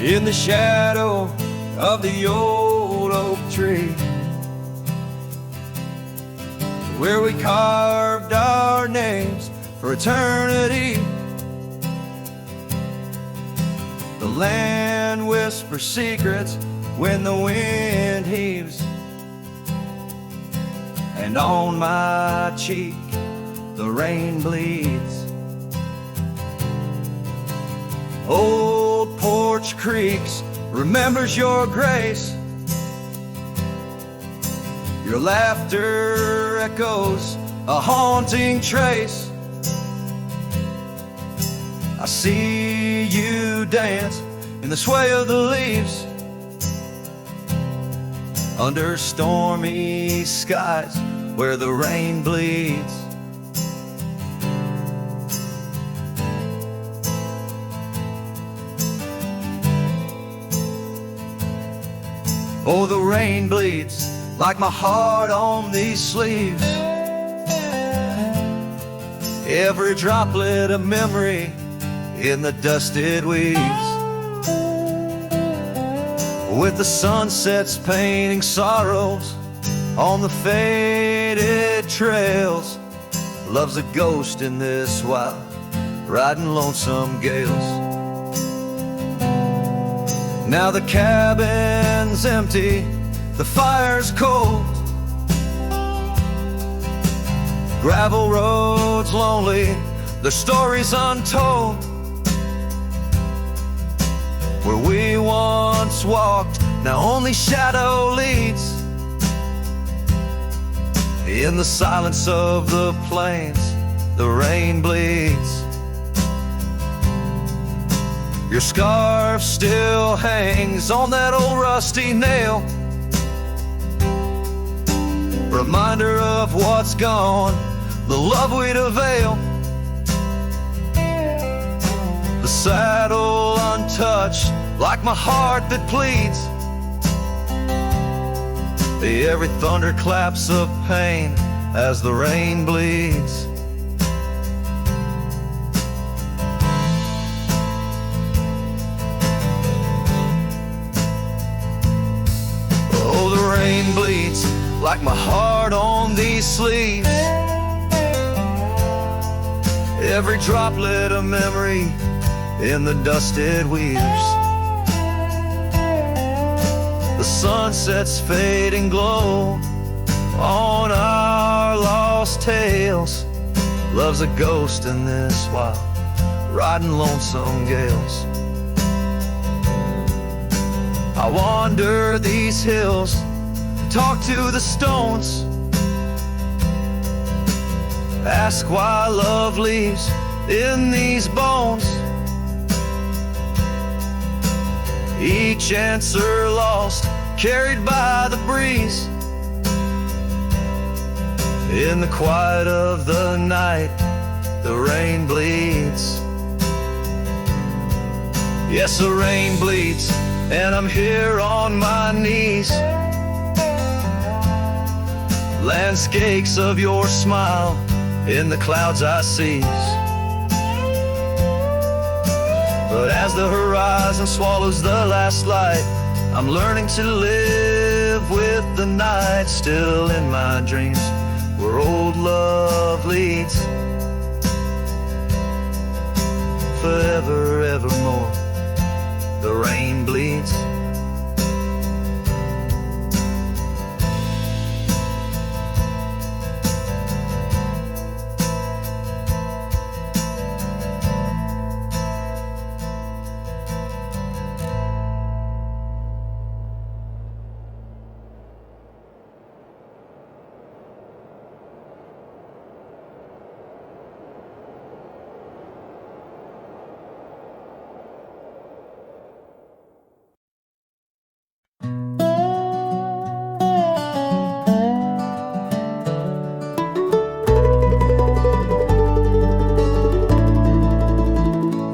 in the shadow of the old oak tree, where we carved our names for eternity. The land whispers secrets when the wind heaves, and on my cheek the rain bleeds. Old Porch Creeks remembers your grace. Your laughter echoes a haunting trace. I see you dance in the sway of the leaves, under stormy skies where the rain bleeds. Oh, the rain bleeds like my heart on these sleeves. Every droplet of memory in the dusted weeds, with the sunsets painting sorrows on the faded trails. Love's a ghost in this wild, riding lonesome gales. Now the cabin's empty, the fire's cold, gravel roads lonely, the stories untold. Where we once walked, now only shadow leads. In the silence of the plains, the rain bleeds. Your scarf still hangs on that old rusty nail, reminder of what's gone, the love we'd avail. The saddle untouched, like my heart that pleads. Every thunder claps of pain as the rain bleeds. Oh, the rain bleeds like my heart on these sleeves. Every droplet of memory in the dusted weaves. The sunset's fading glow on our lost tales. Love's a ghost in this wild, riding lonesome gales. I wander these hills, talk to the stones, ask why love leaves in these bones. Each answer lost, carried by the breeze. In the quiet of the night, the rain bleeds. Yes, the rain bleeds, and I'm here on my knees. Landscapes of your smile in the clouds I seize. But as the horizon swallows the last light, I'm learning to live with the night. Still in my dreams, where old love leads. Forever, evermore, the rain bleeds.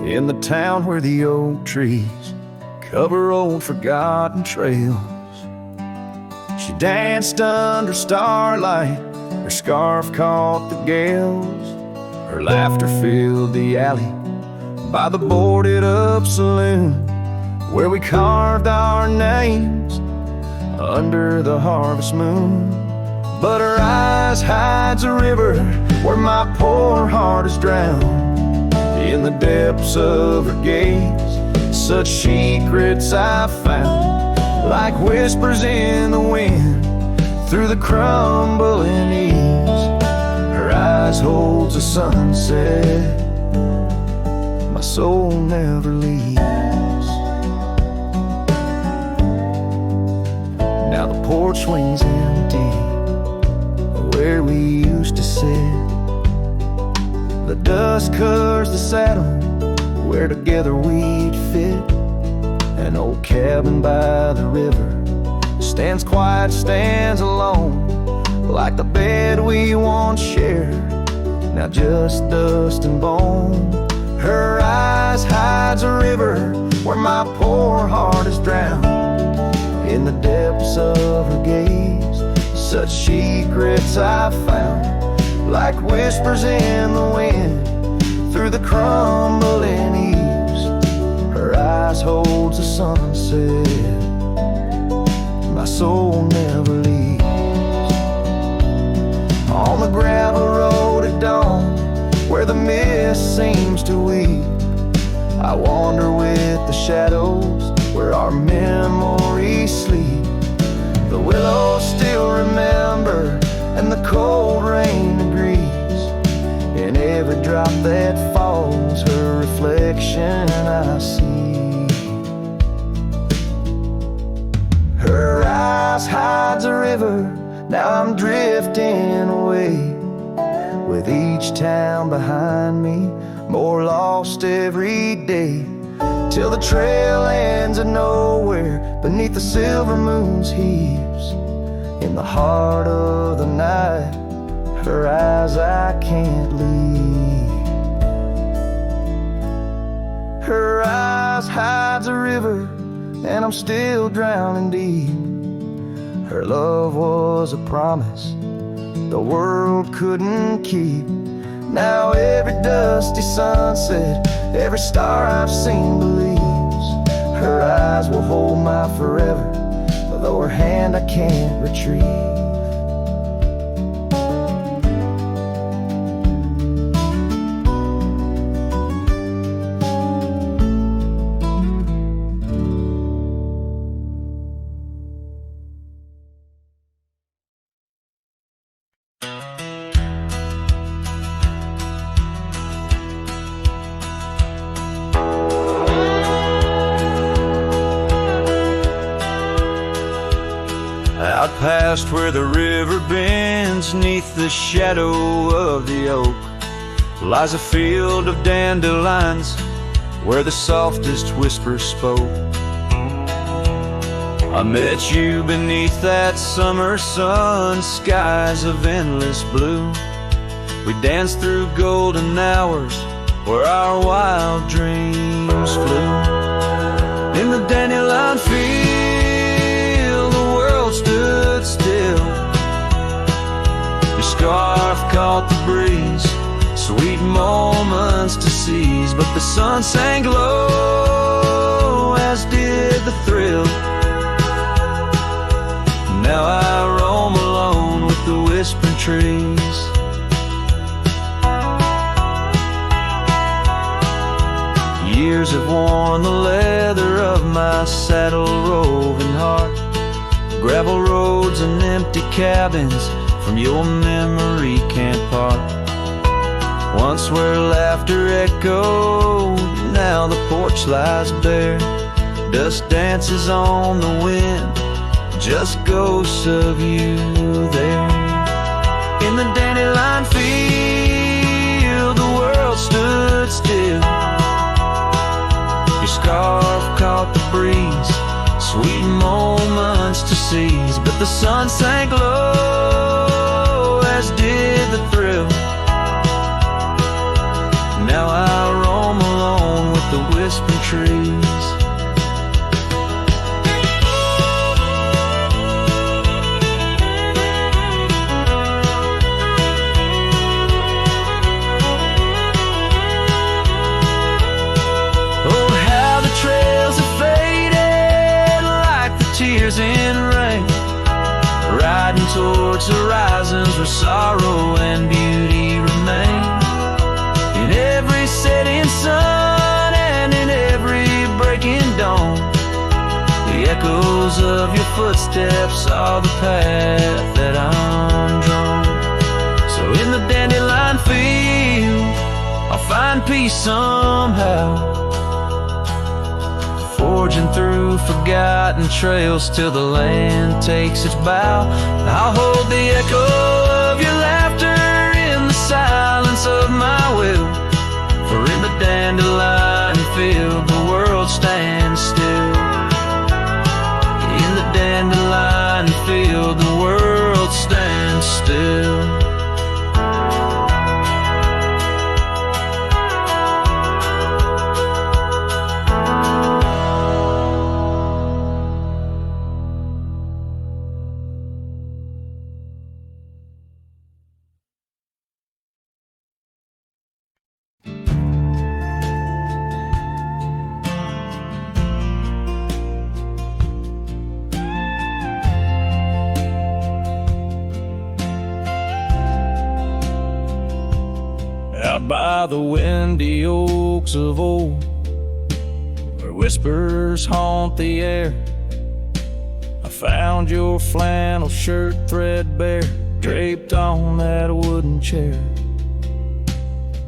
In the town where the oak trees cover old forgotten trails, she danced under starlight, her scarf caught the gales. Her laughter filled the alley by the boarded up saloon, where we carved our names under the harvest moon. But her eyes hides a river where my poor heart is drowned. In the depths of her gaze, such secrets I found, like whispers in the wind through the crumbling eaves. Her eyes holds a sunset my soul never leaves. Now the porch swings empty where we used to sit. The dust covers the saddle where together we'd fit. An old cabin by the river stands quiet, stands alone, like the bed we once shared, now just dust and bone. Her eyes hides a river where my poor heart is drowned. In the depths of her gaze, such secrets I found, like whispers in the wind through the crumbling eaves. Her eyes holds a sunset my soul never leaves. On the gravel road at dawn, where the mist seems to weep, I wander with the shadows where our memories sleep. The willows still remember, and the cold rain agrees. In every drop that falls, her reflection I see. Her eyes hides a river, now I'm drifting away, with each town behind me, more lost every day, till the trail ends at nowhere beneath the silver moon's heaves. In the heart of the night, her eyes I can't leave. Her eyes hides a river, and I'm still drowning deep. Her love was a promise the world couldn't keep. Now every dusty sunset, every star I've seen believes. Her eyes will hold my forever, though her hand I can't retrieve. Out past where the river bends, neath the shadow of the oak, lies a field of dandelions where the softest whispers spoke. I met you beneath that summer sun, skies of endless blue. We danced through golden hours where our wild dreams flew. In the dandelion field, the world stood still. Your scarf caught the breeze, sweet moments to seize, but the sun sang low, as did the thrill. Now I roam alone with the whispering trees. Years have worn the leather of my saddle roving heart. Gravel roads and empty cabins from your memory can't part. Once where laughter echoed, now the porch lies bare. Dust dances on the wind, just ghosts of you there. In the dandelion field, the world stood still. Your scarf caught the breeze, sweet moments to seize, but the sun sank low, as did the thrill. Now I roam alone with the whispering trees. Oh, how the trails have faded tears in rain, riding towards horizons where sorrow and beauty remain. In every setting sun and in every breaking dawn, the echoes of your footsteps are the path that I'm drawn. So in the dandelion field, I'll find peace somehow, forging through forgotten trails till the land takes its bow. I'll hold the echo of your laughter in the silence of my will, for in the dandelion field the world stands still. In the dandelion field the world stands still. Out by the windy oaks of old, where whispers haunt the air, I found your flannel shirt threadbare, draped on that wooden chair.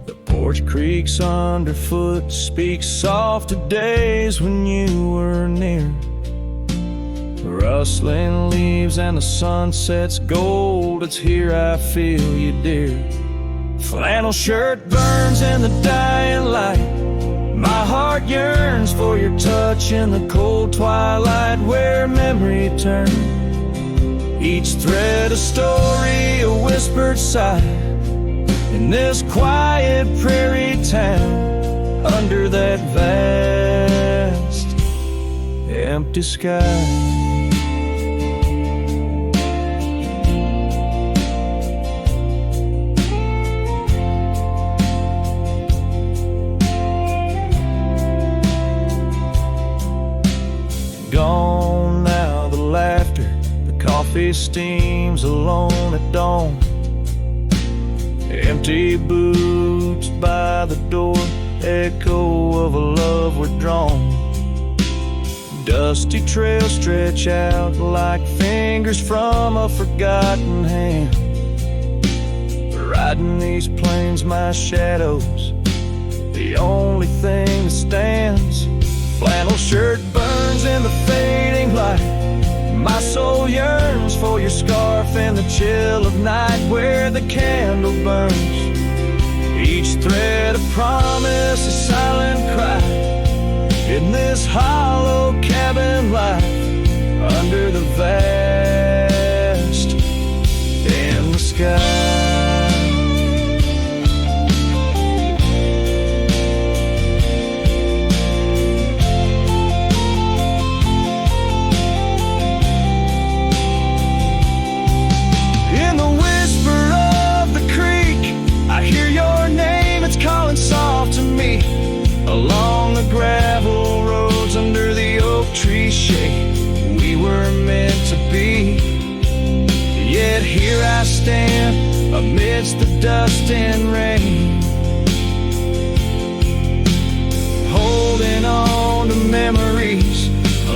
The porch creaks underfoot, speaks soft of days when you were near. Rustling leaves and the sunset's gold, it's here I feel you, dear. Flannel shirt burns in the dying light, my heart yearns for your touch in the cold twilight, where memory turns each thread a story, a whispered sigh, in this quiet prairie town, under that vast empty sky. Gone now the laughter, the coffee steams alone at dawn. Empty boots by the door, echo of a love withdrawn. Dusty trails stretch out like fingers from a forgotten hand. Riding these plains, my shadow's the only thing that stands. Flannel shirt burns in the fading light, my soul yearns for your scarf in the chill of night, where the candle burns each thread a promise, a silent cry, in this hollow cabin life, under the vast endless sky. Soft to me along the gravel roads, under the oak tree shade, we were meant to be. Yet here I stand amidst the dust and rain, holding on to memories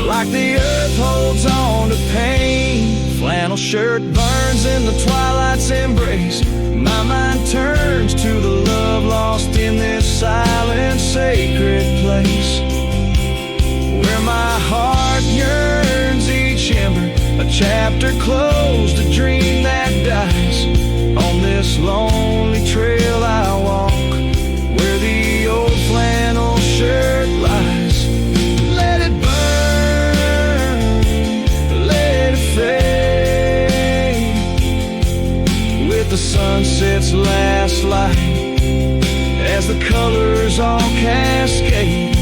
like the earth holds on to pain. Flannel shirt burns in the twilight's embrace, my mind turns to the love lost in this silent, sacred place, where my heart yearns each ember, a chapter closed, a dream that dies. On this lonely trail I walk, where the old flannel shirt lies. Let it burn, let it fade, with the sunset's last light, as the colors all cascade,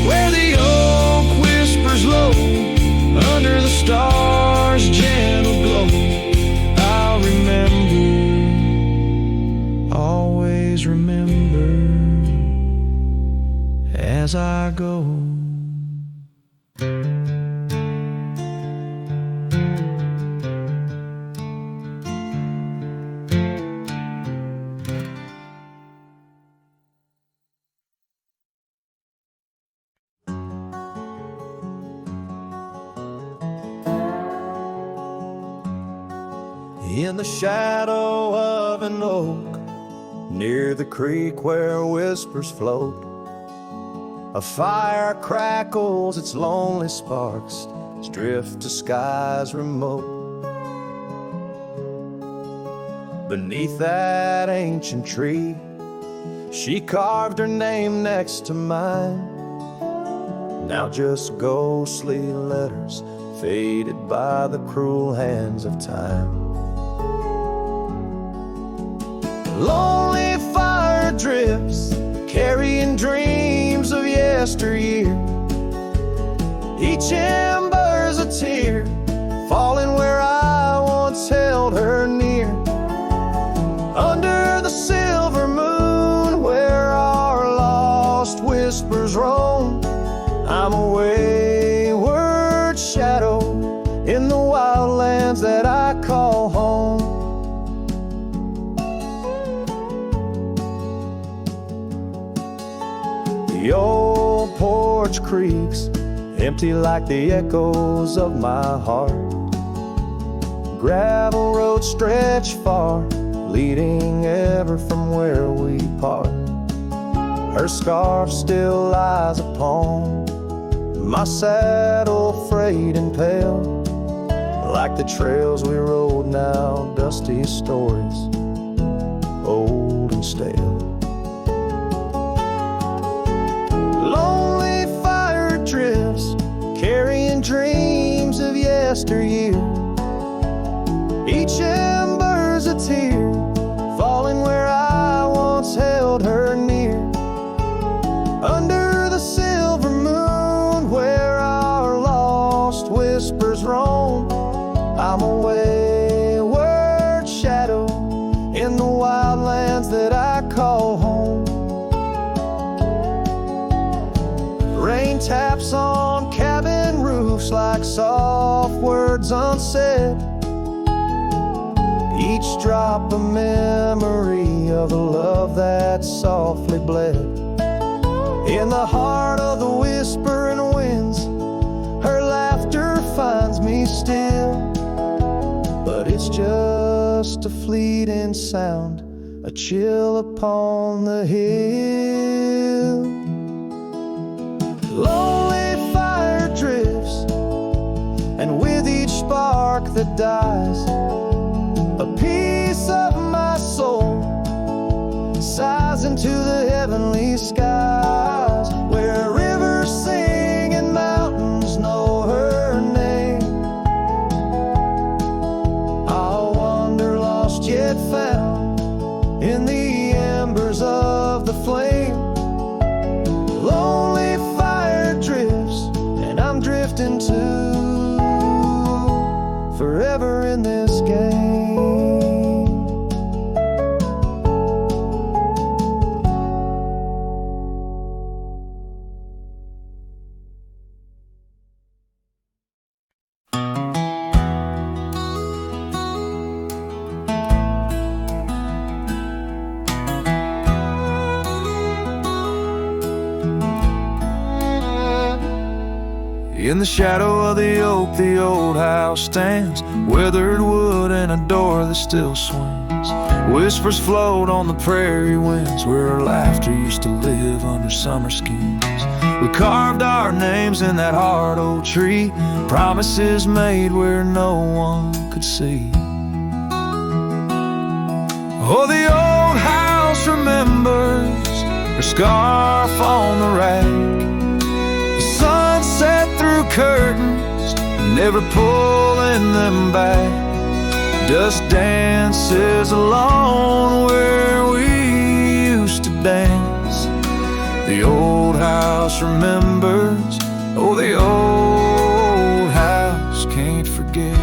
where the oak whispers low, under the stars' gentle glow. I'll remember, always remember, as I go. In the shadow of an oak, near the creek where whispers float, a fire crackles its lonely sparks as drift to skies remote. Beneath that ancient tree, she carved her name next to mine. Now just ghostly letters faded by the cruel hands of time. Lonely fire drifts, carrying dreams of yesteryear. Each ember's a tear, falling where I once held her near. Under the silver moon, where our lost whispers roam, I'm a wayward shadow in the wildlands that I call home. The old porch creaks, empty like the echoes of my heart. Gravel roads stretch far, leading ever from where we part. Her scarf still lies upon my saddle, frayed and pale, like the trails we rode now, dusty stories, old and stale. Lonely fire drifts, carrying dreams of yesteryear. Each ember's a tear, falling where I once held her near. Under the silver moon, where our lost whispers roam, I'm a wayward shadow in the wildlands that I call home. Rain taps on cabin roofs like soft words unsaid, each drop a memory of the love that softly bled. In the heart of the whispering winds, her laughter finds me still, but it's just a fleeting sound, a chill upon the hill. Lonely fire drifts, and with each spark that dies, a piece of my soul sighs into the heavenly skies, where rivers sing and mountains know her name. I'll wander lost yet found in the embers of the flame. Lonely fire drifts, and I'm drifting too, forever in this game. In the shadow of the oak, the old house stands, weathered wood and a door that still swings. Whispers float on the prairie winds, where our laughter used to live under summer skins. We carved our names in that hard old tree, promises made where no one could see. Oh, the old house remembers her scarf on the rack, sunset through curtains, never pulling them back. Dust dances alone where we used to dance. The old house remembers, oh, the old house can't forget.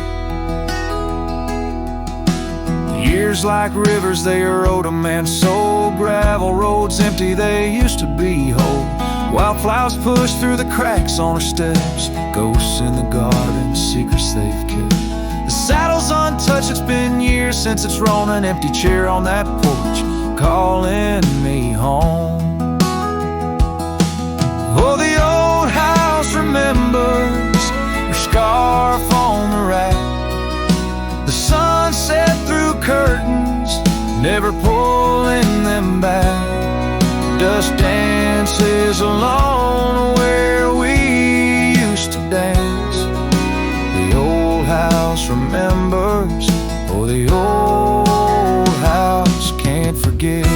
Years like rivers, they erode a man's soul. Gravel roads empty, they used to be whole. Wildflowers push through the cracks on her steps, ghosts in the garden, secrets they've kept. The saddle's untouched, it's been years since it's rolled, an empty chair on that porch, calling me home. Oh, the old house remembers her scarf on the rack, the sunset us dances alone where we used to dance. The old house remembers, oh, the old house can't forget.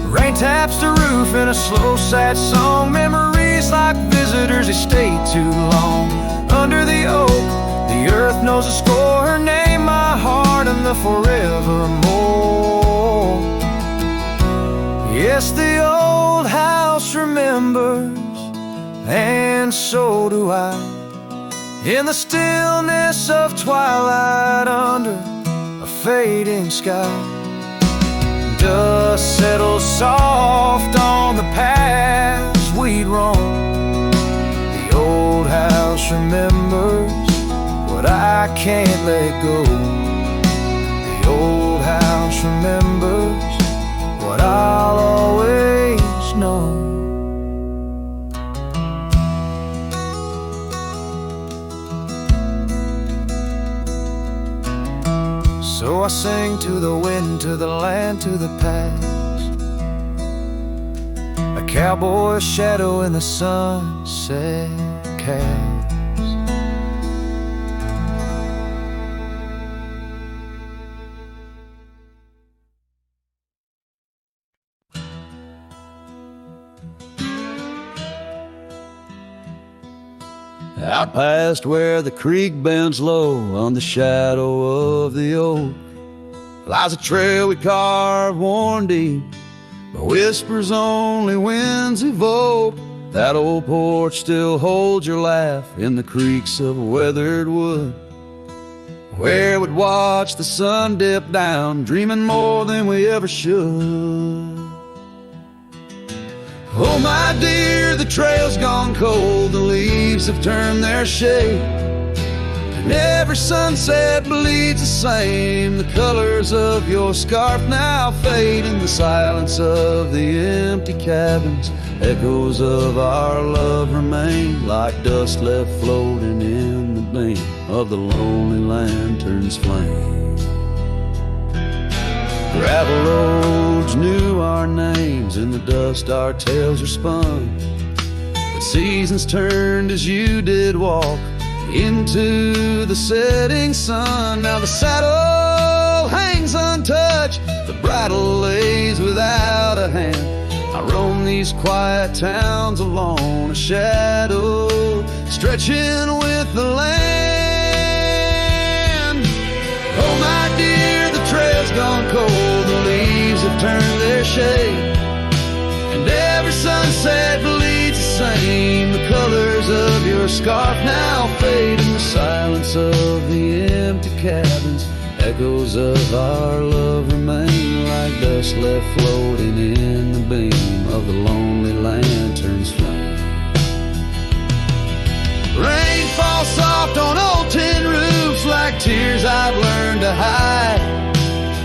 Rain taps the roof in a slow, sad song. Memories like visitors, they stay too long. Under the oak, the earth knows the score. Her name, my heart, and the forevermore. Yes, the old house remembers, and so do I. In the stillness of twilight under a fading sky, dust settles soft on the paths we'd roam. The old house remembers what I can't let go. The old house remembers what I'll always know. So I sing to the wind, to the land, to the past. A cowboy's shadow in the sunset cast. Out past where the creek bends low on the shadow of the oak lies a trail we carved worn deep, but whispers only winds evoke. That old porch still holds your laugh in the creaks of weathered wood, where we'd watch the sun dip down, dreaming more than we ever should. Oh my dear, the trail's gone cold, the leaves have turned their shade, and every sunset bleeds the same. The colors of your scarf now fade, in the silence of the empty cabins, echoes of our love remain, like dust left floating in the beam of the lonely lantern's flame. Gravel roads knew our names, in the dust our tales are spun, but seasons turned as you did walk into the setting sun. Now the saddle hangs untouched, the bridle lays without a hand. I roam these quiet towns alone, a shadow stretching with the land. Oh my dear, the trail's gone cold, the leaves have turned their shade, and every sunset bleeds the same. The colors of your scarf now fade, in the silence of the empty cabins, echoes of our love remain, like dust left floating in the beam of the lonely lantern's flame. Rain falls soft on old tin roofs like tears I've learned to hide,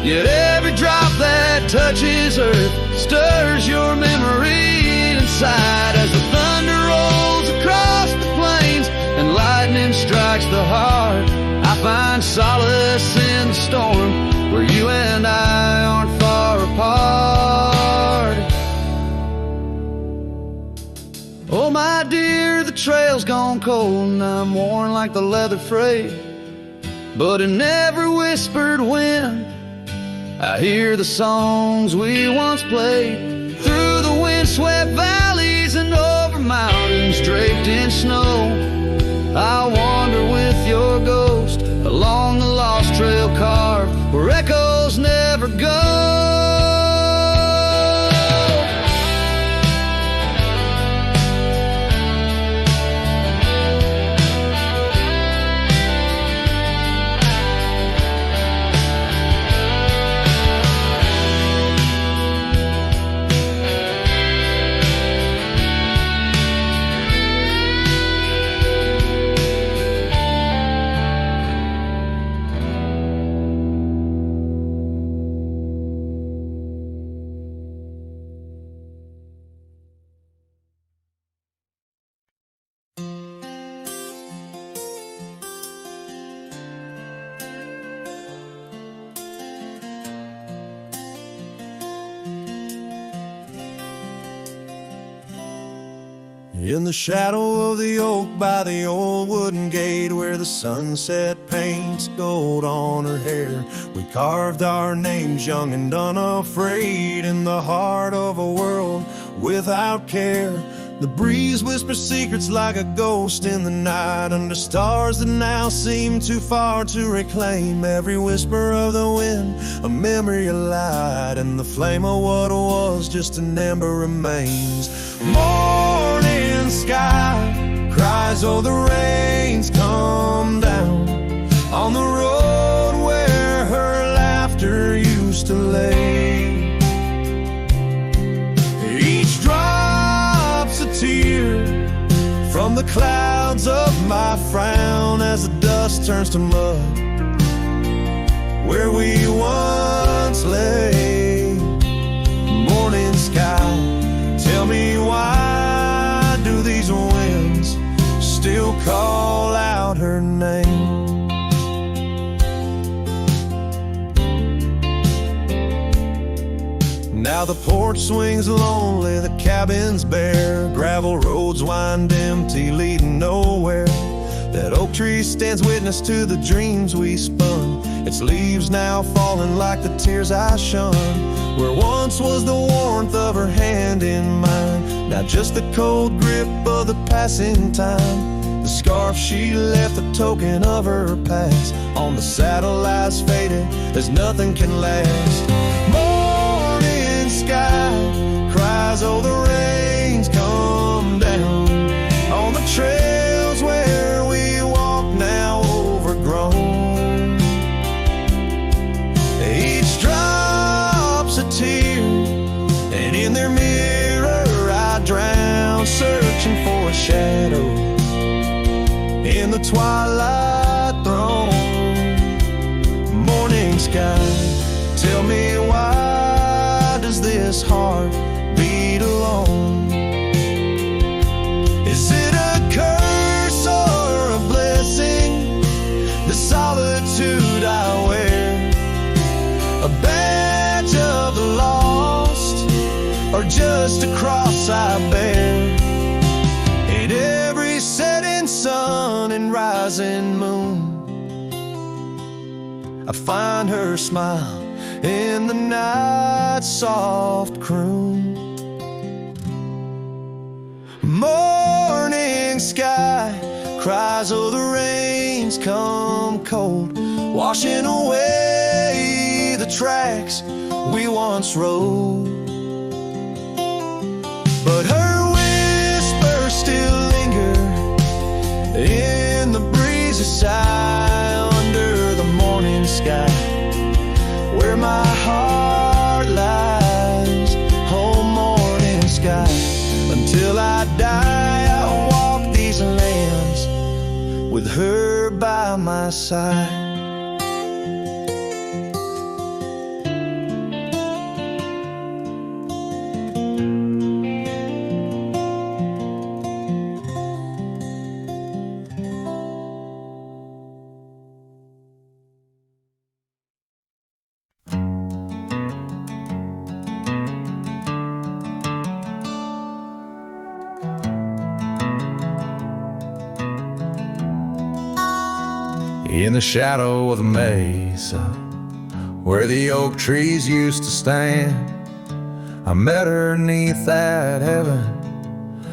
yet every drop that touches earth stirs your memory inside. As the thunder rolls across the plains and lightning strikes the heart, I find solace in the storm, where you and I aren't far apart. Oh my dear, the trail's gone cold, and I'm worn like the leather freight, but in every whispered wind I hear the songs we once played, through the windswept valleys and over mountains draped in snow. I wander with your ghost along the lost trail carved where echoes never go. In the shadow of the oak by the old wooden gate, where the sunset paints gold on her hair, we carved our names young and unafraid in the heart of a world without care. The breeze whispers secrets like a ghost in the night, under stars that now seem too far to reclaim. Every whisper of the wind, a memory of light, and the flame of what was just an ember remains. Morning sky cries, oh the rain's come down on the road where her laughter used to lay. Each drop's a tear from the clouds of my frown as the dust turns to mud where we once lay. Morning sky, tell me why do these winds still call out her name? Now the porch swings lonely, the cabin's bare, gravel roads wind empty, leading nowhere. That oak tree stands witness to the dreams we spun, its leaves now falling like the tears I shun. Where once was the warmth of her hand in mine, now just the cold grip of the passing time. The scarf she left, a token of her past, on the saddle lies faded as nothing can last. Morning sky cries, oh the rain's come down on the trails where we walk now overgrown. Each drop's a tear, and in their mirror I drown, searching for a shadow in the twilight throne. Morning sky, tell me why does this heart beat alone? Is it a curse or a blessing, the solitude I wear? A badge of the lost, or just a cross I bear? In every setting sun and rising moon, I find her smile in the night's soft croon. Morning sky cries, oh the rain's come cold, washing away the tracks we once rode. But her whispers still linger in the breezy sigh under the morning sky, where my heart lies. Oh morning sky, until I die I'll walk these lands with her by my side. In the shadow of the mesa, where the oak trees used to stand, I met her 'neath that heaven,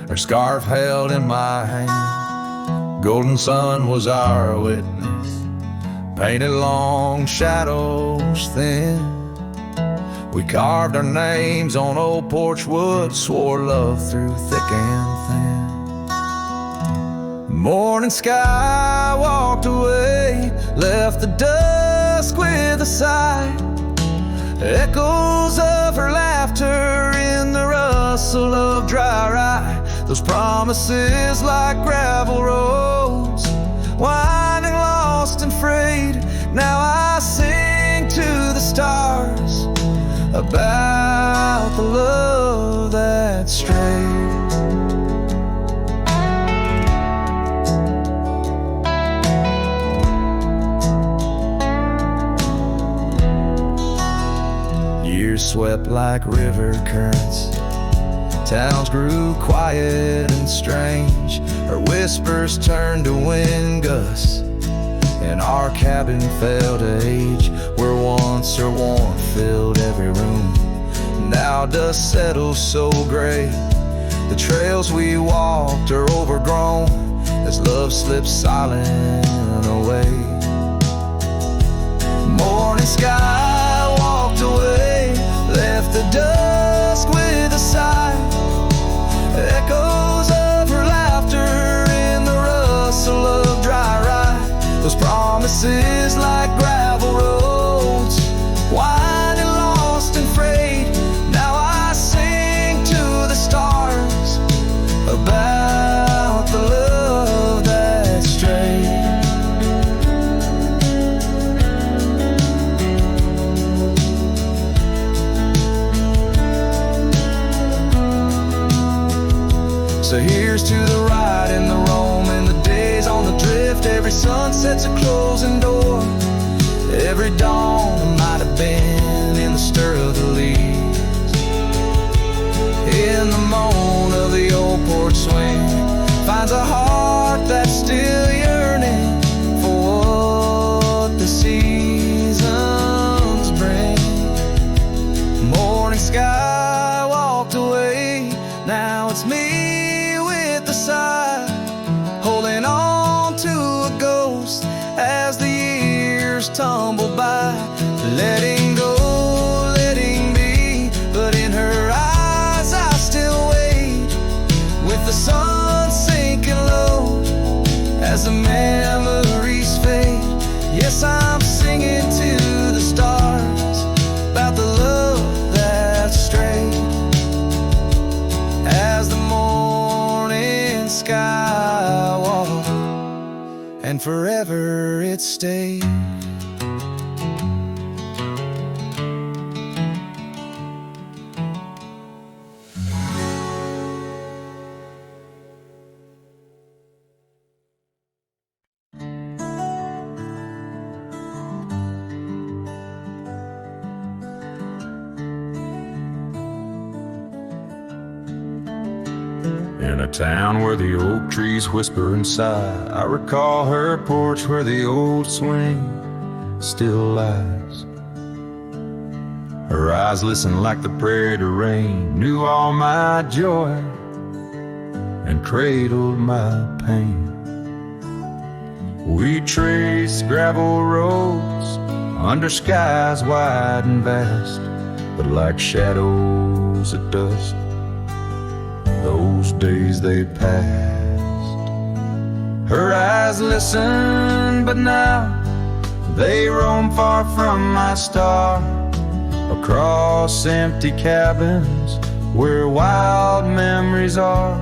her scarf held in my hand. Golden sun was our witness, painted long shadows thin. We carved our names on old porch wood, swore love through thick and thin. Morning sky walked away, left the dusk with a sigh. Echoes of her laughter in the rustle of dry rye. Those promises like gravel roads, winding lost and frayed. Now I sing to the stars about the love that strayed. Years swept like river currents Towns grew quiet and strange. Her whispers turned to wind gusts, and our cabin fell to age, where once her warmth filled every room. Now dust settles so gray, the trails we walked are overgrown, as love slips silent away. Morning sky walked away, left the dusk with a sigh. Echoes of her laughter in the rustle of dry rye. Those promises like gravel roads, winding lost and frayed. Now I sing to the stars about the love that strayed. So here's to the ride and the roam and the days on the drift. Every sunset's a closing door, every dawn might have been in the stir of the leaves. In the moan of the old porch swing finds a heart that's still yearning for what the seasons bring. Morning sky walked away, now it's me with the sigh, holding on to a ghost as the years tumble by. Letting go, letting be, but in her eyes I still wait, with the sun sinking low as the memories fade. Yes, I'm singing to the stars about the love that strayed, as the morning sky walked and forever it stayed. In a town where the oak trees whisper and sigh, I recall her porch where the old swing still lies. Her eyes listened like the prairie to rain, knew all my joy and cradled my pain. We traced gravel roads under skies wide and vast, but like shadows at dusk, those days they passed. Her eyes listen, but now they roam far from my star, across empty cabins where wild memories are.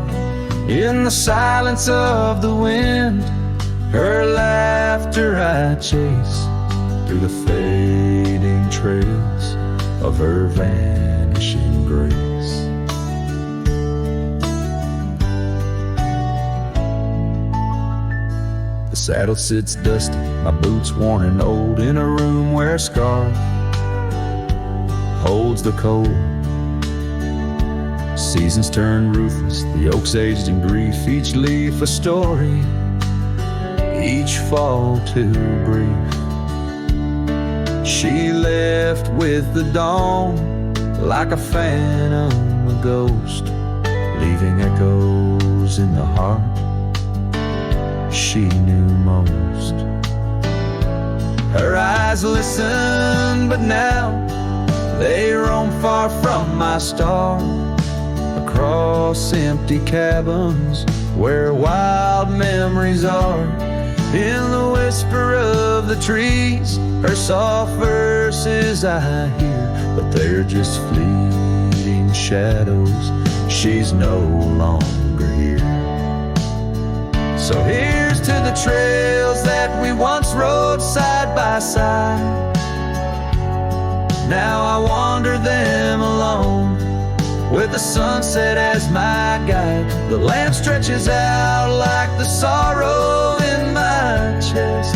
In the silence of the wind, her laughter I chase through the fading trails of her vanishing grace. The saddle sits dusty, my boots worn and old, in a room where a scar holds the cold. Seasons turn ruthless, the oaks aged in grief, each leaf a story, each fall too brief. She left with the dawn like a phantom, a ghost, leaving echoes in the heart she knew most. Her eyes listen, but now they roam far from my star, across empty cabins where wild memories are. In the whisper of the trees, her soft verses I hear, but they're just fleeting shadows, she's no longer here. So here's to the trails that we once rode side by side. Now I wander them alone, with the sunset as my guide. The lamp stretches out like the sorrow in my chest.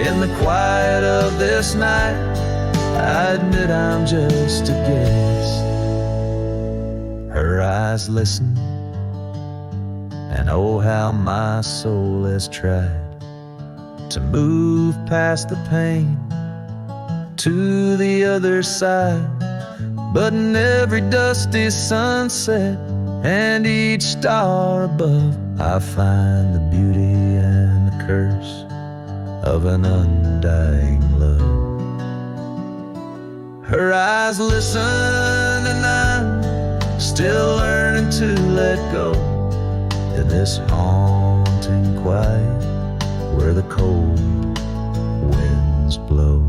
In the quiet of this night, I admit I'm just a guest. Her eyes listen, and oh how my soul has tried to move past the pain to the other side. But in every dusty sunset and each star above, I find the beauty and the curse of an undying love. Her eyes listen, and I'm still learning to let go in this haunting quiet where the cold winds blow.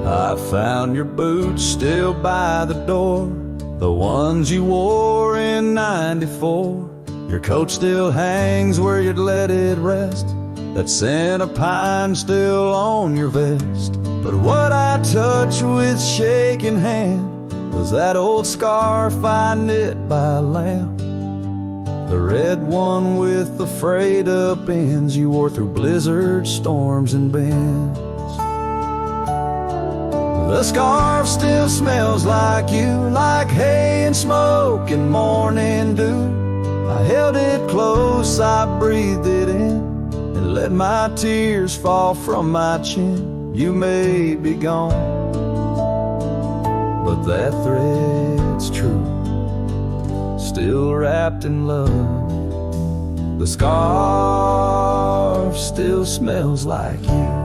I found your boots still by the door, the ones you wore in '94. Your coat still hangs where you'd let it rest, that scent of pine still on your vest. But what I touched with shaking hand was that old scarf I knit by a lamp, the red one with the frayed up ends you wore through blizzards, storms, and bends. The scarf still smells like you, like hay and smoke and morning dew. I held it close, I breathed it in, and let my tears fall from my chin. You may be gone, but that thread's true, still wrapped in love. The scarf still smells like you.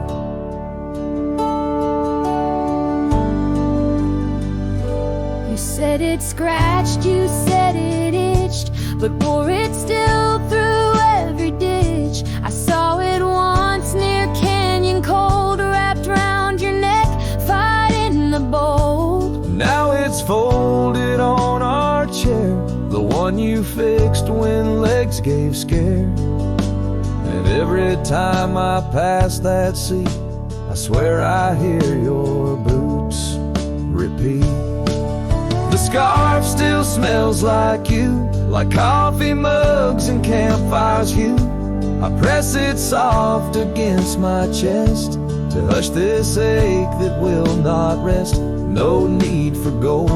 You said it scratched, you said it itched, but wore it still through every ditch. I saw it once near Canyon Cold, wrapped round your neck, fighting the bold. Now it's folded on our chair, the one you fixed when legs gave scare. And every time I pass that seat, I swear I hear your boots repeat. The scarf still smells like you, like coffee mugs and campfires hue. I press it soft against my chest to hush this ache that will not rest. No need for gold,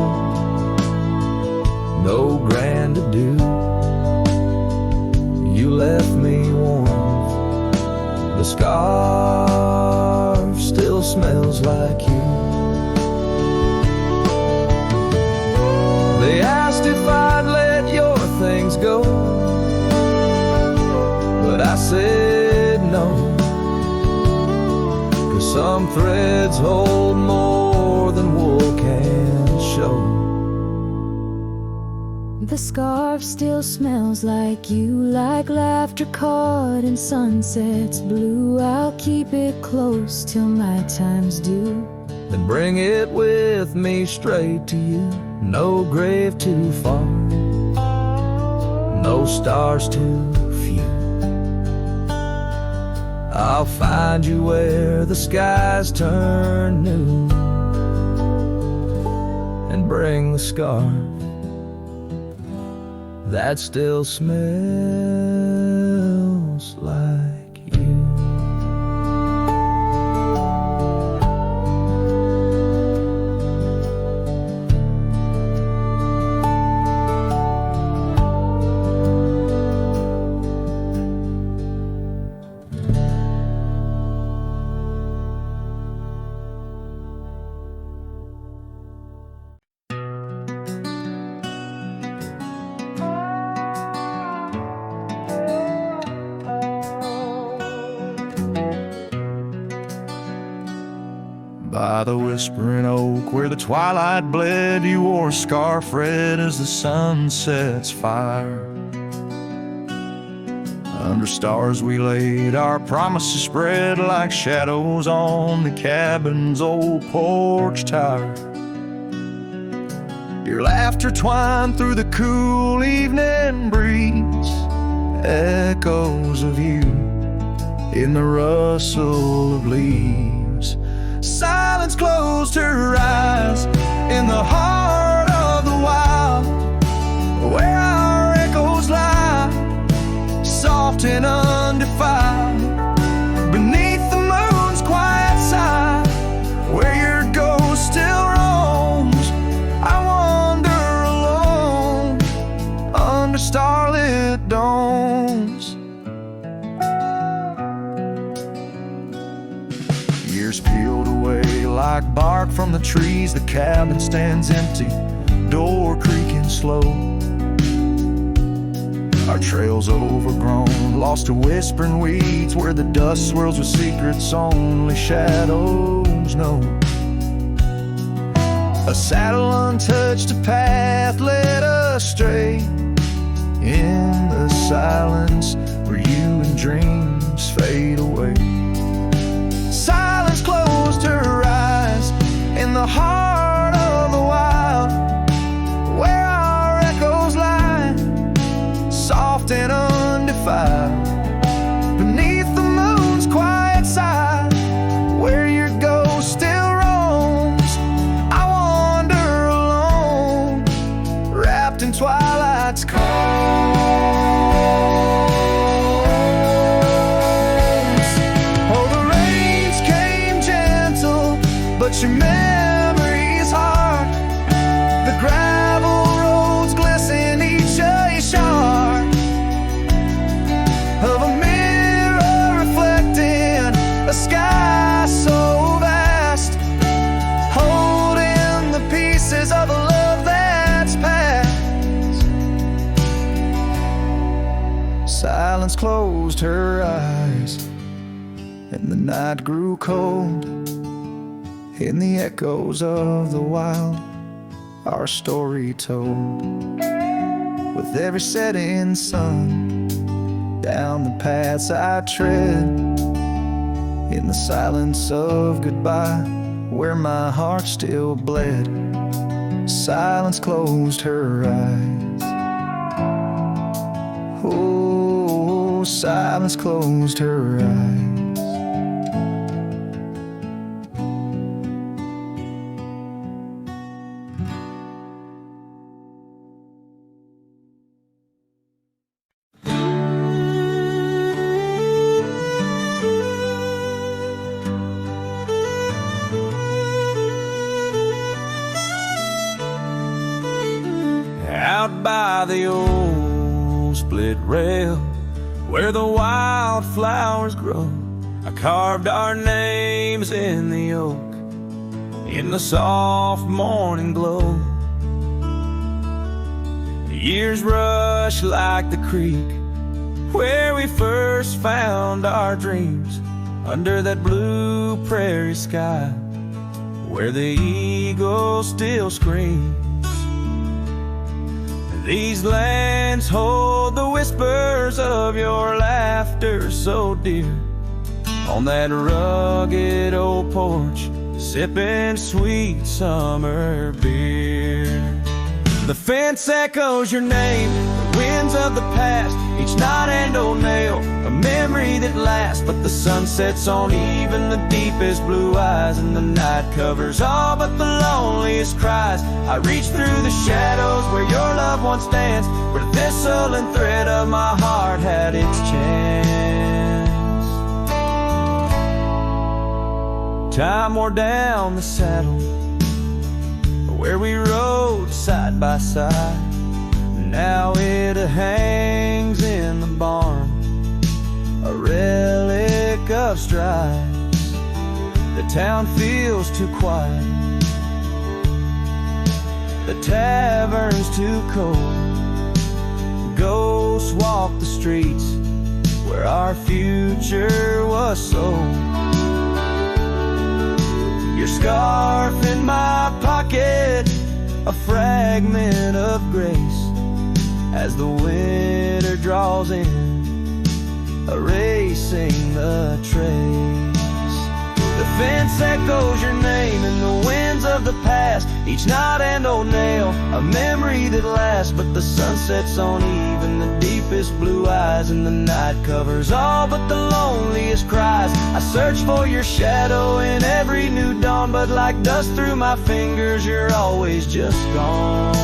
no grand ado. You left me warm, the scarf still smells like you. They asked if I'd let your things go, but I said no, 'cause some threads hold more than wool can show. The scarf still smells like you, like laughter caught in sunsets blue. I'll keep it close till my time's due, Then bring it with me straight to you. No grave too far, no stars too few. I'll find you where the skies turn new, and bring the scarf that still smells like you. By the whispering oak where the twilight bled, you wore a scarf red as the sun sets fire. Under stars we laid our promises spread like shadows on the cabin's old porch tire. Your laughter twined through the cool evening breeze. Echoes of you in the rustle of leaves. Silence closed her eyes in the heart of the wild, where our echoes lie, soft and undefiled, beneath the moon's quiet side, where your ghost still roams. I wander alone under starlit domes. Years peeled away like bark from the trees. The cabin stands empty, door creaking slow. Our trails overgrown, lost to whispering weeds, where the dust swirls with secrets only shadows know. A saddle untouched, a path led astray, in the silence where you and dreams fade away. Silence closed her eyes in the heart of the wild, where our echoes lie, soft and undefiled, beneath the moon's quiet side, where your ghost still roams. I wander alone, wrapped in twilight's calm. But your memory's hard. The gravel roads glisten, each a shard of a mirror reflecting a sky so vast, holding the pieces of a love that's past. Silence closed her eyes, and the night grew cold. In the echoes of the wild, our story told. With every setting sun, down the paths I tread, in the silence of goodbye, where my heart still bled. Silence closed her eyes. Oh, silence closed her eyes. Out by the old split rail, where the wildflowers grow, I carved our names in the oak, in the soft morning glow. The years rush like the creek, where we first found our dreams, under that blue prairie sky, where the eagle still screams. These lands hold the whispers of your laughter so dear, on that rugged old porch, sipping sweet summer beer. The fence echoes your name, the winds of the past, each knot and old nail, a memory that lasts. But the sun sets on even the deepest blue eyes, and the night covers all but the loneliest cries. I reach through the shadows where your loved one stands, where the thistle and thread of my heart had its chance. Time wore down the saddle, where we rode side by side. Now it hangs in the barn, a relic of strides. The town feels too quiet, the tavern's too cold. Ghosts walk the streets where our future was sold. Your scarf in my pocket, a fragment of grace, as the winter draws in, erasing the trace. The fence echoes your name in the winds of the past. Each knot and old nail, a memory that lasts. But the sun sets on Eve in the deepest blue eyes, and the night covers all but the loneliest cries. I search for your shadow in every new dawn, but like dust through my fingers, you're always just gone.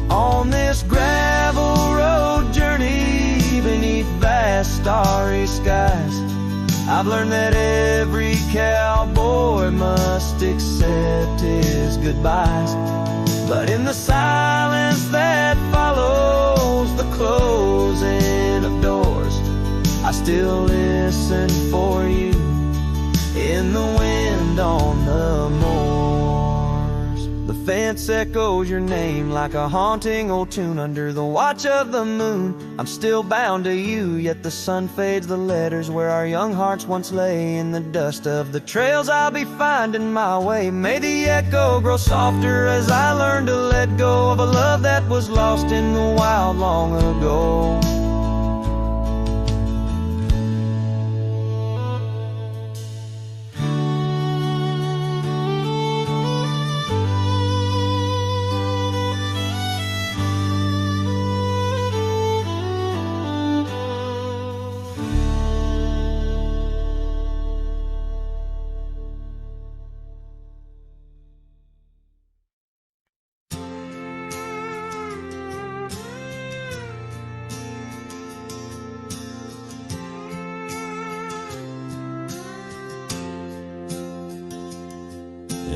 On this gravel road journey beneath vast starry skies, I've learned that every cowboy must accept his goodbyes. But in the silence that follows the closing of doors, I still listen for you in the wind on the moors. The fence echoes your name like a haunting old tune under the watch of the moon. I'm still bound to you, yet the sun fades the letters where our young hearts once lay. In the dust of the trails I'll be finding my way. May the echo grow softer as I learn to let go of a love that was lost in the wild long ago.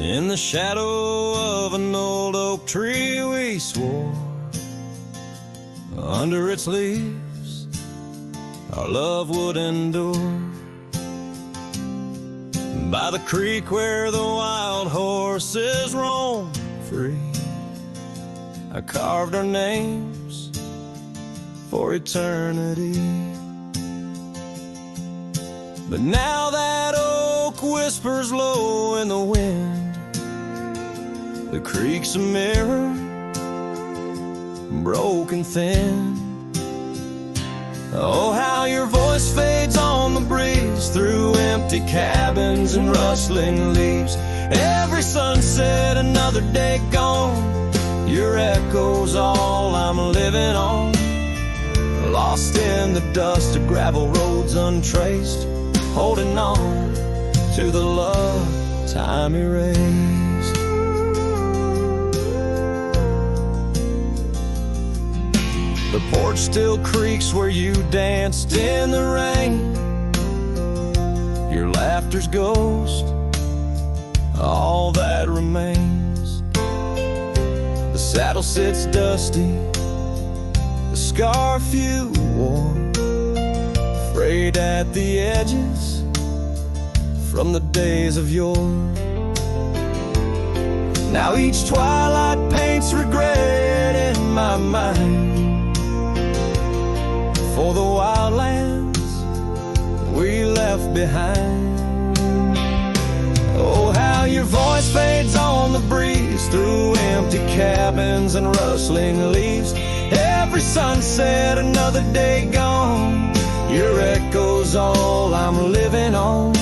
In the shadow of an old oak tree we swore, under its leaves our love would endure. By the creek where the wild horses roam free, I carved our names for eternity. But now that oak whispers low in the wind, the creek's a mirror, broken thin. Oh, how your voice fades on the breeze through empty cabins and rustling leaves. Every sunset, another day gone, your echo's all I'm living on. Lost in the dust of gravel roads untraced, holding on to the love time erased. The porch still creaks where you danced in the rain. Your laughter's ghost, all that remains. The saddle sits dusty, the scarf you wore, frayed at the edges from the days of yore. Now each twilight paints regret in my mind for the wild lands we left behind. Oh, how your voice fades on the breeze through empty cabins and rustling leaves. Every sunset, another day gone, your echo's all I'm living on.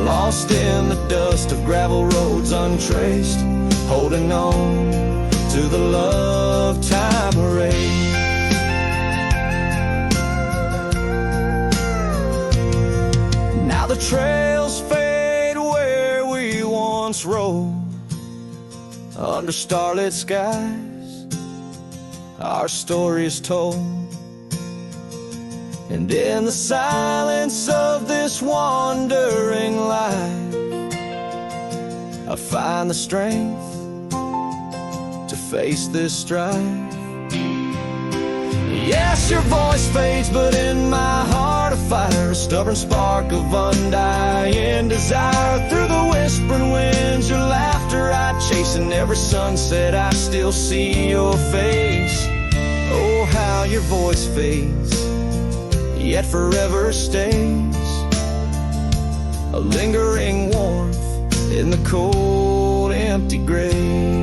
Lost in the dust of gravel roads untraced, holding on to the love time erased. Now the trails fade where we once rode, under starlit skies our story is told. And in the silence of this wandering life, I find the strength to face this strife. Yes, your voice fades, but in my heart a fire, a stubborn spark of undying desire. Through the whispering winds, your laughter I chase, and every sunset I still see your face. Oh, how your voice fades, yet forever stays, a lingering warmth in the cold, empty graves.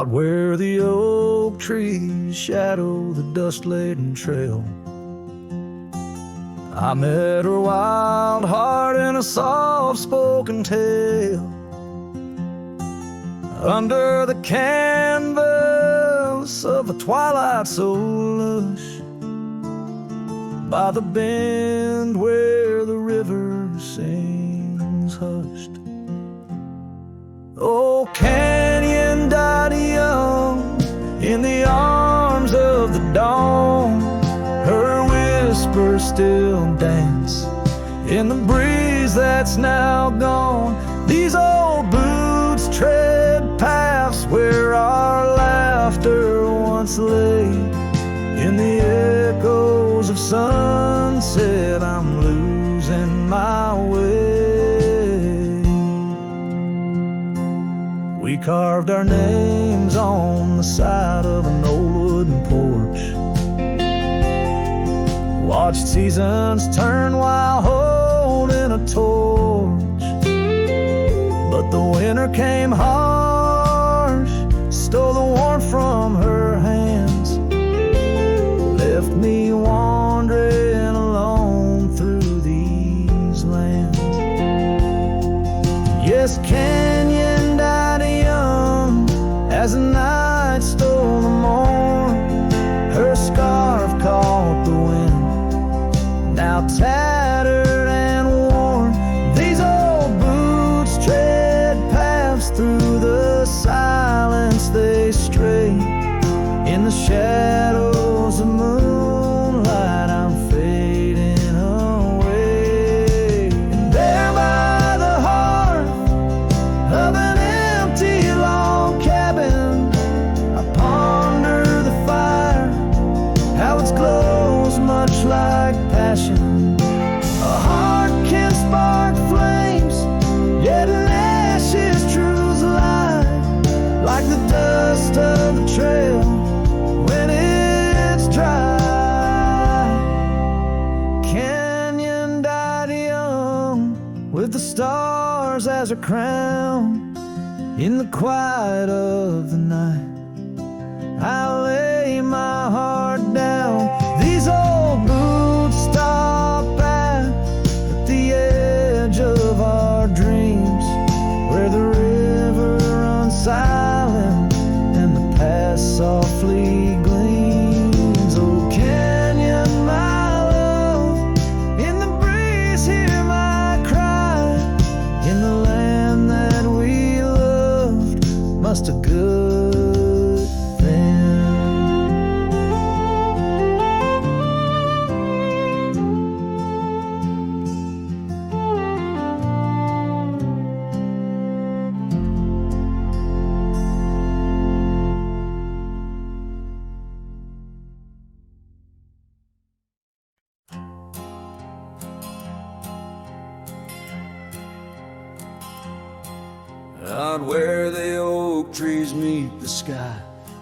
Out where the oak trees shadow the dust-laden trail, I met her wild heart in a soft-spoken tale. Under the canvas of a twilight so lush, by the bend where the river sings hushed. Oh, Canyon died young in the arms of the dawn. Her whispers still dance in the breeze that's now gone. These old boots tread paths where our laughter once lay. In the echoes of sunset, I'm losing my way. We carved our names on the side of an old wooden porch, watched seasons turn while holding a torch. But the winter came harsh, stole the warmth from her hands, left me wandering alone through these lands. Yes, Canyon died young as the night stole the morn. Her scarf caught the wind, now tattered and worn. These old boots tread paths through the silence, they stray. In the shadows of moonlight, I'm fading away. And there by the hearth of an empty log cabin, I ponder the fire, how its glows much like passion. A heart can spark flames, yet in ashes truths lie, like the dust of the trail when it's dry. Canyon died young with the stars as her crown. In the quiet of the night, I lay my heart down. These old boots stop at the edge of our dreams, where the river runs silent and the past softly gleams. Oh, Canyon, my love, in the breeze hear my cry. In the land that we loved, must a good thing. Out where the oak trees meet the sky,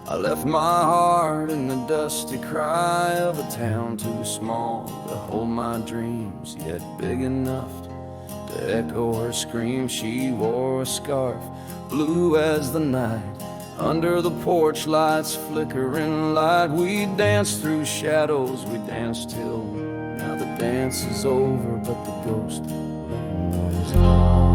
I left my heart in the dusty cry of a town too small to hold my dreams, yet big enough to echo her scream. She wore a scarf, blue as the night, under the porch lights flickering light. We danced through shadows, we danced till now the dance is over, but the ghost lingers on.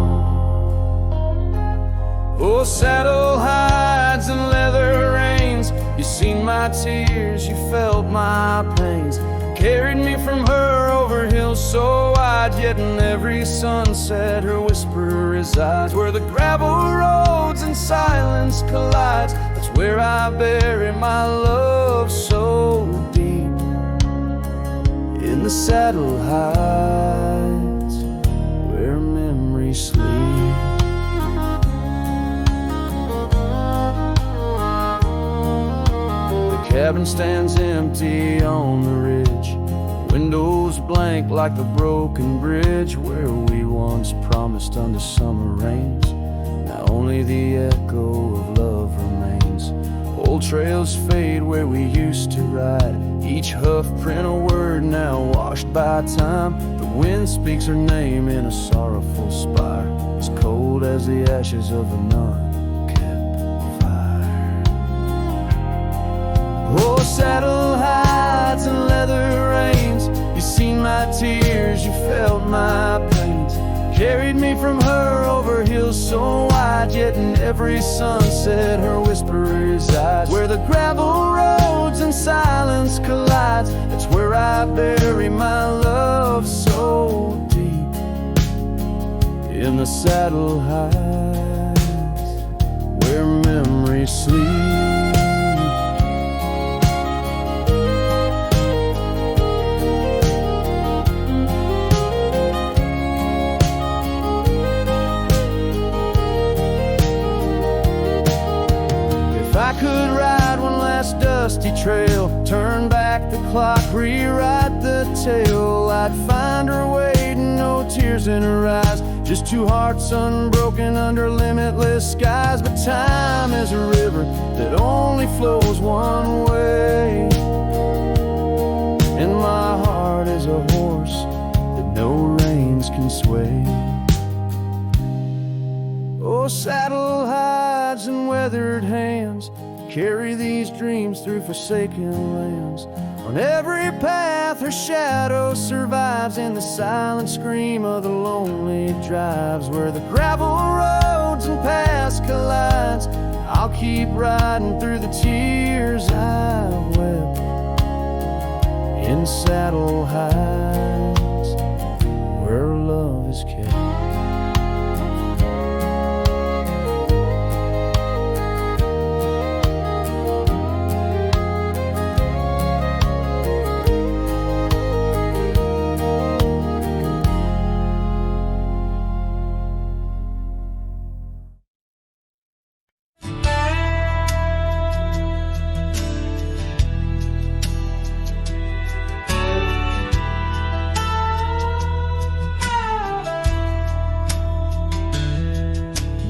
Oh, saddle hides and leather reins, you seen my tears, you felt my pains, carried me from her over hills so wide. Yet in every sunset her whisper resides, where the gravel roads and silence collides. That's where I bury my love so deep, in the saddle hides where memories sleep. Cabin stands empty on the ridge, windows blank like the broken bridge where we once promised under summer rains. Now only the echo of love remains. Old trails fade where we used to ride, each hoof print a word now washed by time. The wind speaks her name in a sorrowful spire, as cold as the ashes of a nun. saddle hides and leather reins, you seen my tears, you felt my pains. Carried me from her over hills so wide, yet in every sunset her whisper resides. Where the gravel roads and silence collides, that's where I bury my love so deep. In the saddle hides, where memories sleep. I could ride one last dusty trail, turn back the clock, rewrite the tale, I'd find her waiting, no tears in her eyes, just two hearts unbroken under limitless skies. But time is a river that only flows one way, and my heart is a horse that no reins can sway. Oh, saddle hides and weathered hands, carry these dreams through forsaken lands. On every path her shadow survives, in the silent scream of the lonely drives. Where the gravel roads and paths collides, I'll keep riding through the tears I've wept. In saddle hides, where love is kept.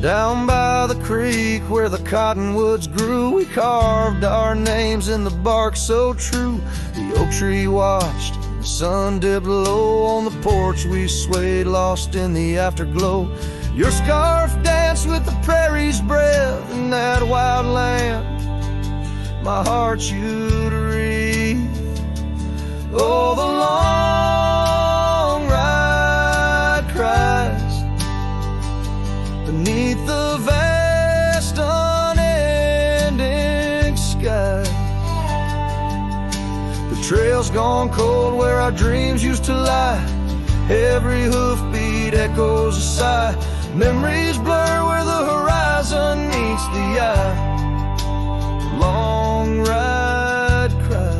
Down by the creek where the cottonwoods grew, we carved our names in the bark so true. The oak tree watched, the sun dipped low. On the porch we swayed, lost in the afterglow. Your scarf danced with the prairie's breath in that wild land. My heart you'd wreathe. Oh, the long ride cries beneath the vast unending sky. The trail's gone cold where our dreams used to lie. Every hoofbeat echoes a sigh. Memories blur where the horizon meets the eye. Long ride cries.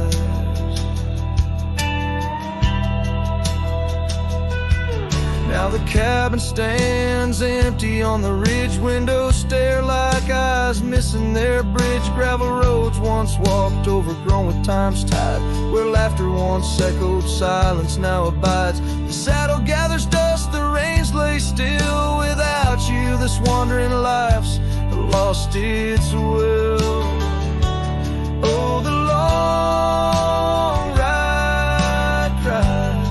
Now the cabin stands empty on the ridge. Windows stare like eyes missing their bridge. Gravel roads once walked, overgrown with time's tide. Where laughter once echoed, silence now abides. The saddle gathers dust, the reins lay still. Without you this wandering life's lost its will. Oh, the long ride cries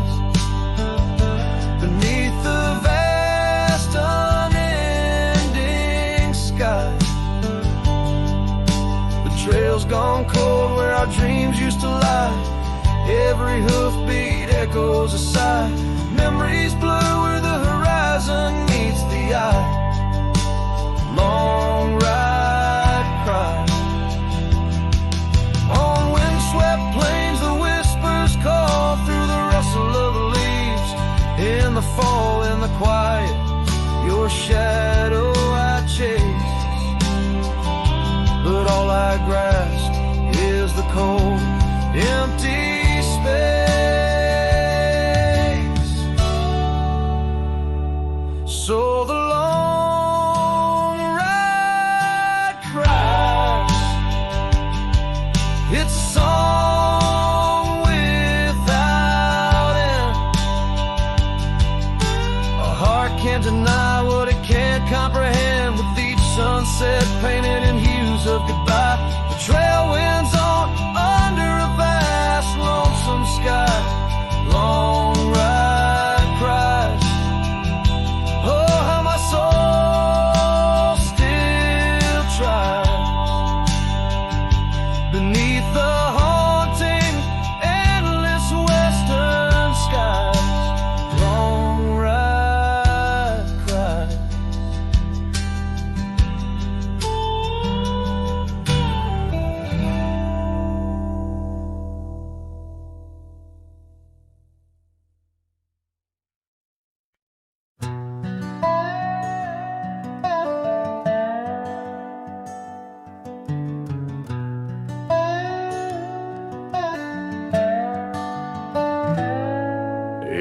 beneath the vast unending sky. The trail's gone cold where our dreams used to lie. Every hoofbeat echoes a sigh. Memories blur where the horizon meets the eye. Long ride cries. On windswept plains the whispers call through the rustle of the leaves. In the fall, in the quiet, your shadow I chase. But all I grasp is the cold, empty space. So the long ride cries. It's a song without end. A heart can't deny what it can't comprehend. With each sunset painted in hues of goodbye, the trail winds on under a vast lonesome sky. Long ride cries. Oh, how my soul still tries beneath the home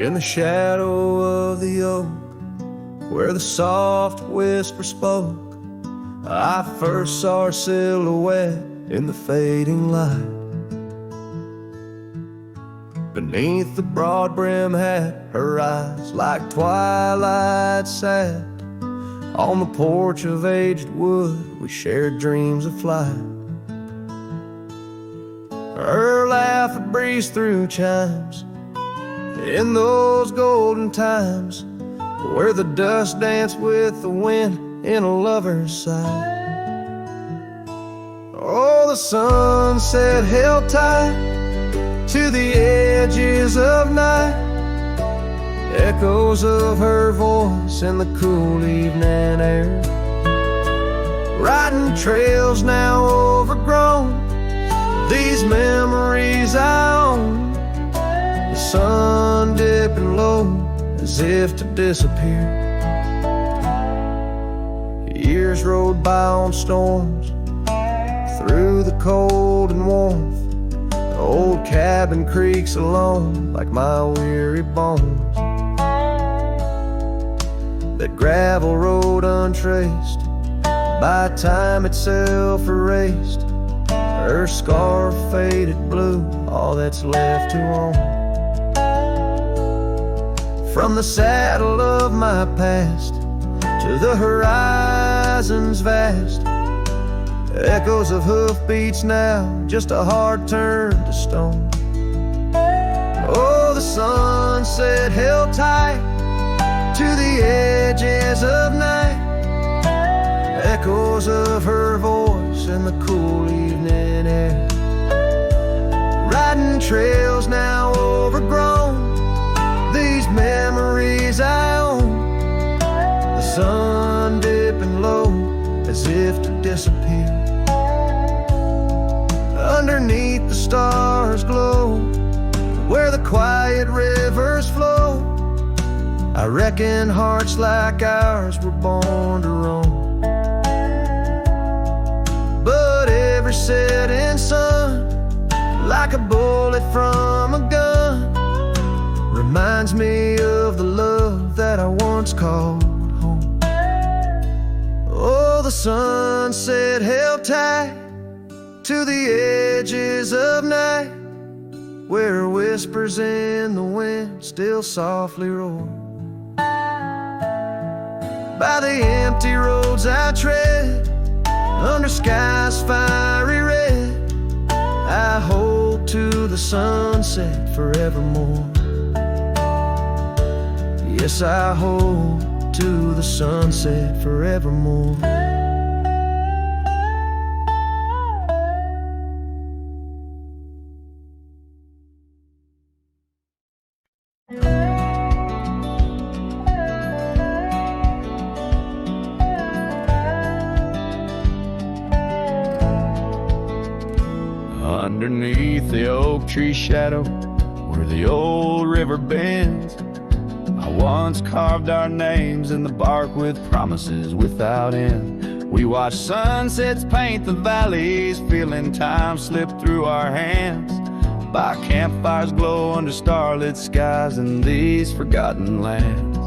In the shadow of the oak, where the soft whisper spoke, I first saw her silhouette in the fading light. Beneath the broad brim hat, her eyes like twilight sat. On the porch of aged wood, we shared dreams of flight. Her laugh would breeze through chimes in those golden times, where the dust danced with the wind in a lover's sigh. Oh, the sunset held tight to the edges of night, echoes of her voice in the cool evening air. Riding trails now overgrown, these memories I own. The sun dipping low as if to disappear. Years rode by on storms, through the cold and warmth. The old cabin creaks alone like my weary bones. That gravel road untraced, by time itself erased. Her scarf faded blue, all that's left to own. From the saddle of my past to the horizons vast, echoes of hoofbeats now, just a hard turn to stone. Oh, the sunset held tight to the edges of night, echoes of her voice in the cool evening air. Riding trails now overgrown, these memories I own. The sun dipping low as if to disappear. Underneath the stars glow, where the quiet rivers flow. I reckon hearts like ours were born to roam. But every setting sun, like a bullet from a gun, reminds me of the love that I once called home. Oh, the sunset held tight to the edges of night, where whispers in the wind still softly roar. By the empty roads I tread, under skies fiery red, I hold to the sunset forevermore. Yes, I hold to the sunset forevermore. Underneath the oak tree shadow, where the old river bends, I once carved our names in the bark with promises without end. We watched sunsets paint the valleys, feeling time slip through our hands. By campfires glow under starlit skies in these forgotten lands.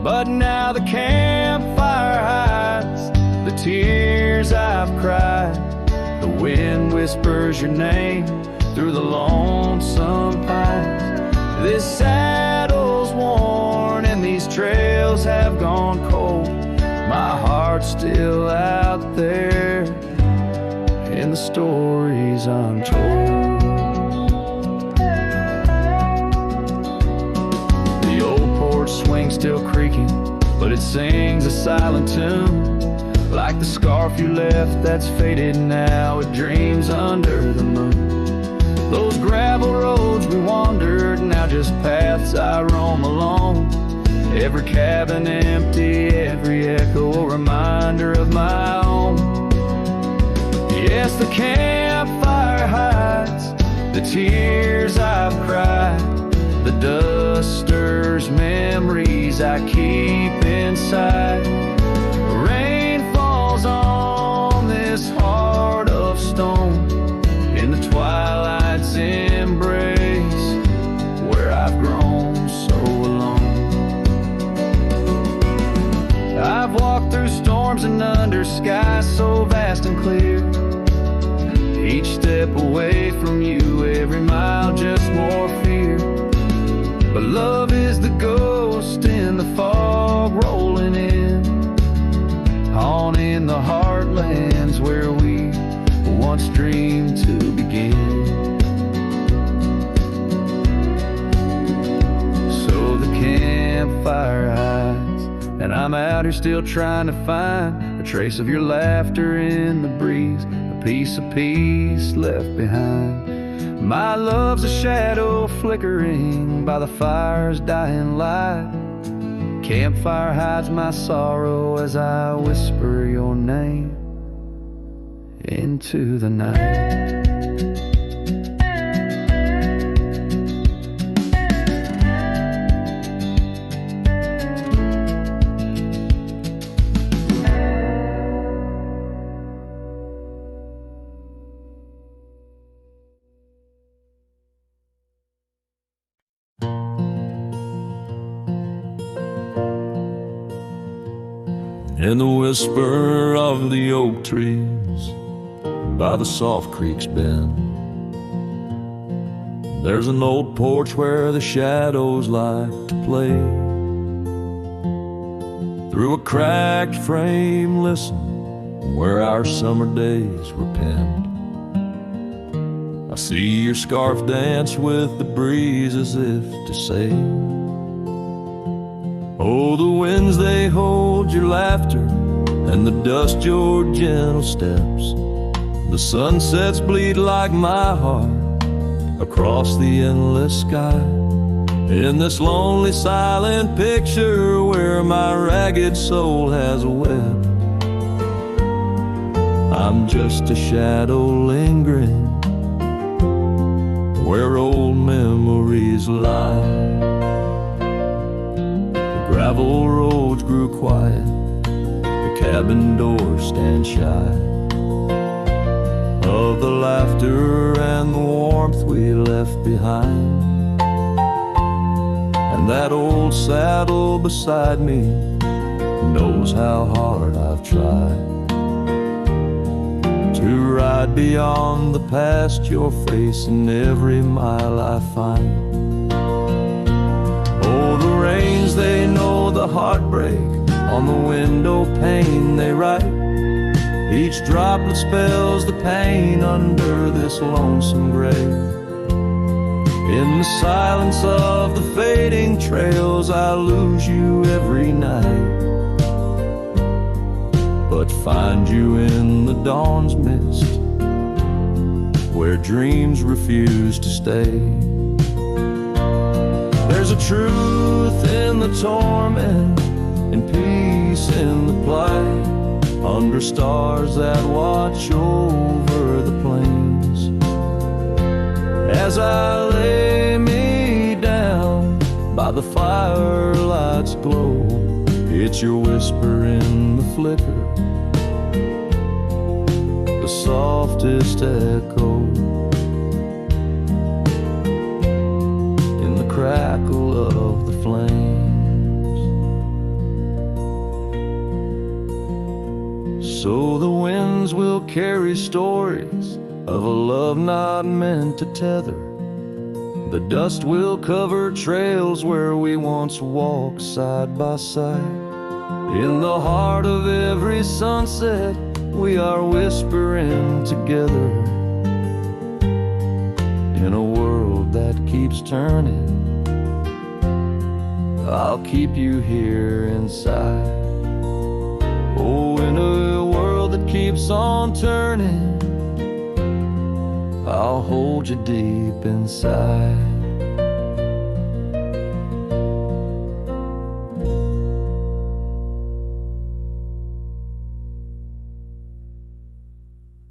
But now the campfire hides the tears I've cried. The wind whispers your name through the lonesome pines. This saddle's worn and these trails have gone cold. My heart's still out there in the stories untold. The old porch swing still creaking, but it sings a silent tune. Like the scarf you left that's faded now, it dreams under the moon. Those gravel roads we wandered, now just paths I roam alone. Every cabin empty, every echo a reminder of my own. Yes, the campfire hides the tears I've cried. The dust stirs memories I keep inside. On this heart of stone, in the twilight's embrace, where I've grown. But love is the ghost in the fog rolling in, on in the heartlands where we once dreamed to begin. So the campfire hides, and I'm out here still trying to find a trace of your laughter in the breeze, a piece of peace left behind. My love's a shadow flickering by the fire's dying light. Campfire hides my sorrow as I whisper your name into the night. In the whisper of the oak trees by the soft creek's bend, there's an old porch where the shadows like to play. Through a cracked frame, listen, where our summer days were penned. I see your scarf dance with the breeze as if to say, oh, the winds, they hold your laughter, and the dust your gentle steps. The sunsets bleed like my heart across the endless sky. In this lonely silent picture where my ragged soul has wept, I'm just a shadow lingering where old memories lie. Gravel roads grew quiet, the cabin doors stand shy of the laughter and the warmth we left behind. And that old saddle beside me knows how hard I've tried to ride beyond the past, your face in every mile I find. Oh, the rains, they know the heartbreak, on the window pane they write. Each droplet spells the pain under this lonesome grave. In the silence of the fading trails, I lose you every night, but find you in the dawn's mist, where dreams refuse to stay. There's a truth in the torment and peace in the plight, under stars that watch over the plains. As I lay me down by the firelight's glow, it's your whisper in the flicker, the softest echo in the crackle of the flames. So the winds will carry stories of a love not meant to tether. The dust will cover trails where we once walked side by side. In the heart of every sunset, we are whispering together. In a world that keeps turning, I'll keep you here inside. Oh, in a world that keeps on turning, I'll hold you deep inside.